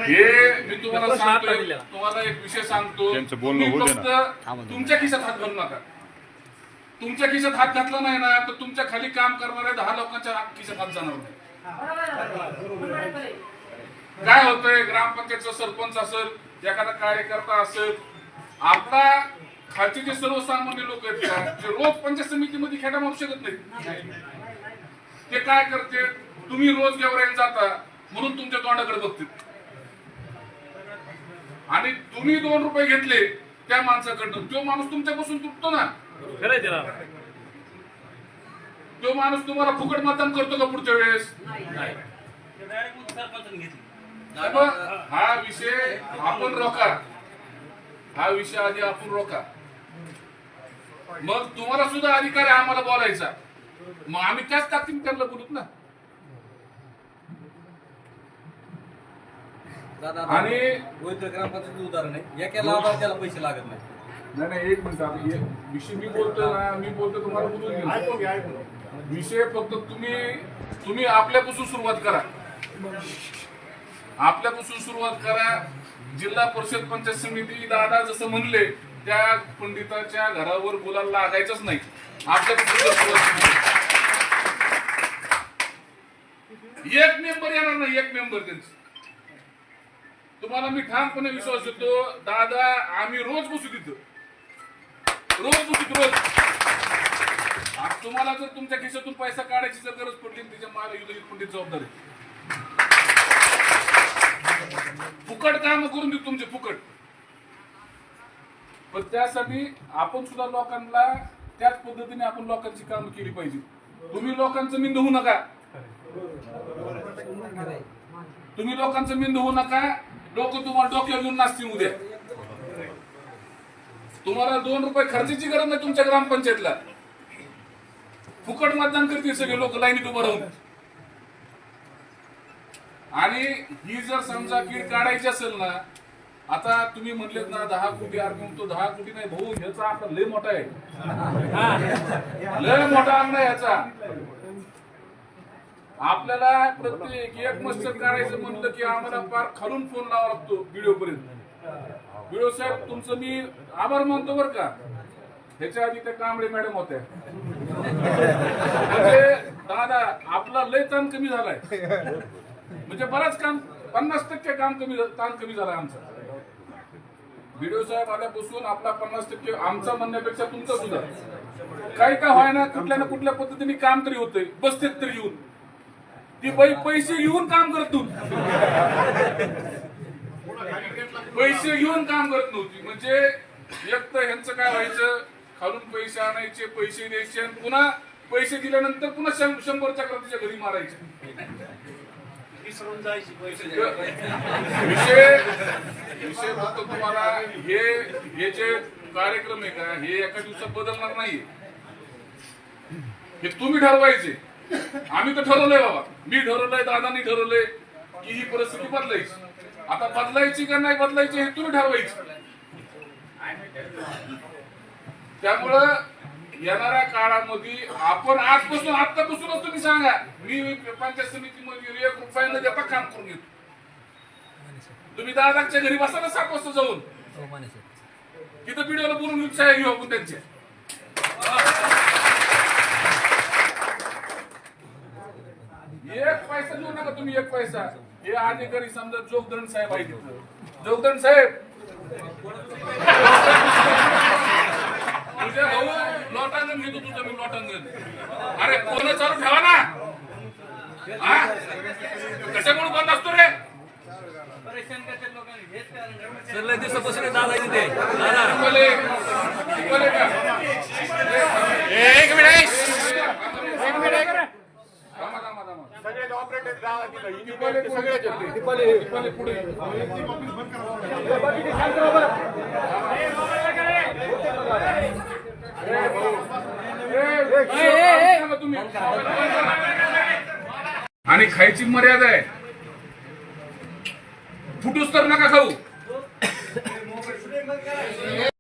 हे मी तुम्हाला सांगतोय, तुम्हाला एक विषय सांगतो, तुमच्या खिशात हात घालू नका. तुमच्या खिशात हात घातला नाही ना तर तुमच्या खाली काम करणाऱ्या 10 लोकांच्या खिशात हात जाणार नाही. काय होतंय, ग्रामपंचायतचा सरपंच असेल, एखादा कार्यकर्ता असेल, आपला खालचे जे सर्वसामान्य लोक आहेत का, जे रोज पंचायत समितीमध्ये खेळा मारू शकत नाही, ते काय करते, तुम्ही रोज गेवरायला जाता म्हणून तुमच्या तोंडाकडे बघतील आणि तुम्ही 2 रुपये घेतले त्या माणसाकडनं, तो माणूस तुमच्यापासून तुटतो ना. तो माणूस तुम्हाला फुकट मतदान करतो का पुढच्या वेळेस? हा विषय आपण रोका, हा विषय आधी आपण रोका. मग तुम्हाला सुद्धा अधिकार आहे आम्हाला बोलायचा, मग आम्ही त्याच ताकदीने त्यांना बोलूत ना. आणि ग्रामपंचायत उदाहरण आहे, एका लाभार्थ्याला पैसे लागत नाही. नाही एक मिनिट, विषय मी बोलतोय ना, मी बोलतो तुम्हाला बोलून घ्या. विषय फक्त तुम्ही आपल्यापासून सुरुवात करा, आपल्यापासून सुरुवात करा. जिल्हा परिषद पंचायत समिती दादा जसं म्हणले त्या पंडिताच्या घरावर बोलायला लागायचंच नाही, आपल्यापासून सुरुवात. एक मेंबर येणार नाही, एक मेंबर त्यांचं. तुम्हाला मी ठामपणे विश्वास देतो दादा, आम्ही रोज बसू तिथं, रोज बसू रोज. तुम्हाला जर तुमच्या खिशातून पैसा काढायची जर गरज पडली त्याच्या मला युद्ध पंडित जबाबदार आहे. फुकट काम करून देऊ तुमचे फुकट, पण त्यासाठी आपण सुद्धा लोकांना त्याच पद्धतीने आपण लोकांची कामं केली पाहिजे. तुम्ही लोकांचं मिंद होऊ नका, तुम्ही लोकांचं मिंद होऊ नका. लोक तुम्हाला डोक्यावर घेऊन नाचतील उद्या. तुम्हाला 2 रुपये खर्चाची गरज नाही तुमच्या ग्रामपंचायतला, फुकट मतदान करतील सगळे लोक लाईनीत उभं राहून. आणि ही जर समजा कीड काढायची असेल ना, आता तुम्ही म्हणलेत ना 10 कोटी अर्पण, तो 10 कोटी नाही भाऊ, ह्याचा आपला लय मोठा आहे, लय मोठा अंग आहे ह्याचा. आपल्याला प्रत्येक एक मस्जिद काढायचं म्हणलं की आम्हाला फार खालून फोन लावा लागतो व्हिडिओ पर्यंत. व्हिडिओ साहेब तुमचं मी आभार मानतो बरं का. ह्याच्या आधी त्या कांबळे मॅडम होत्या, म्हणजे दादा आपला लय ताण कमी झालाय, म्हणजे बराच काम 50% काम कमी, ताण कमी झालाय आमचा. व्हिडिओ साहेब आल्यापासून आपला 50% आमचा म्हणण्यापेक्षा तुमचा सुद्धा काही का व्हायना कुठल्या ना कुठल्या पद्धतीने काम तरी होतंय. बसतेत तरी येऊन ती बाई पैसे घेऊन काम करत नव्हती, पैसे घेऊन काम करत नव्हती. म्हणजे एक तर ह्यांचं काय व्हायचं, खालून पैसे आणायचे, पैसे द्यायचे आणि पुन्हा पैसे दिल्यानंतर पुन्हा 100च्या तिच्या घरी मारायचे. विषय फक्त तुम्हाला हे जे कार्यक्रम आहे का, हे एका दिवसात बदलणार नाही, हे तुम्ही ठरवायचे. आम्ही तर ठरवलंय बाबा, मी ठरवलंय, दादांनी ठरवलंय की ही परिस्थिती बदलायची. आता बदलायची का नाही बदलायची हे तुम्ही ठरवायचं. त्यामुळं येणाऱ्या काळामध्ये आपण आजपासून आतापासूनच तुम्ही सांगा, मी पंचायत समितीमध्ये 1 रुपया न देता काम करून घेतो. तुम्ही दादाच्या घरी बसा ना 7 वाजता जाऊन, तिथं व्हिडिओला बोलून उत्साह घेऊ आपण त्यांचे. एक पैसा देऊ नका तुम्ही, 1 पैसा. हे अधिकारी समजा जोगदंड साहेब आहे, जोगदंड साहेब तुझ्या भाऊ लोटांगण घेतो, तुझं मी लोटांगण. अरे कोण चालू ठेवा ना, कशामुळे बंद असतो रे? सर दिवसापासून दादा इथे एक मिनिट सगळे ऑपरेटर पुढे आणि खायची मर्यादा आहे, फुटूस तर नका खाऊ.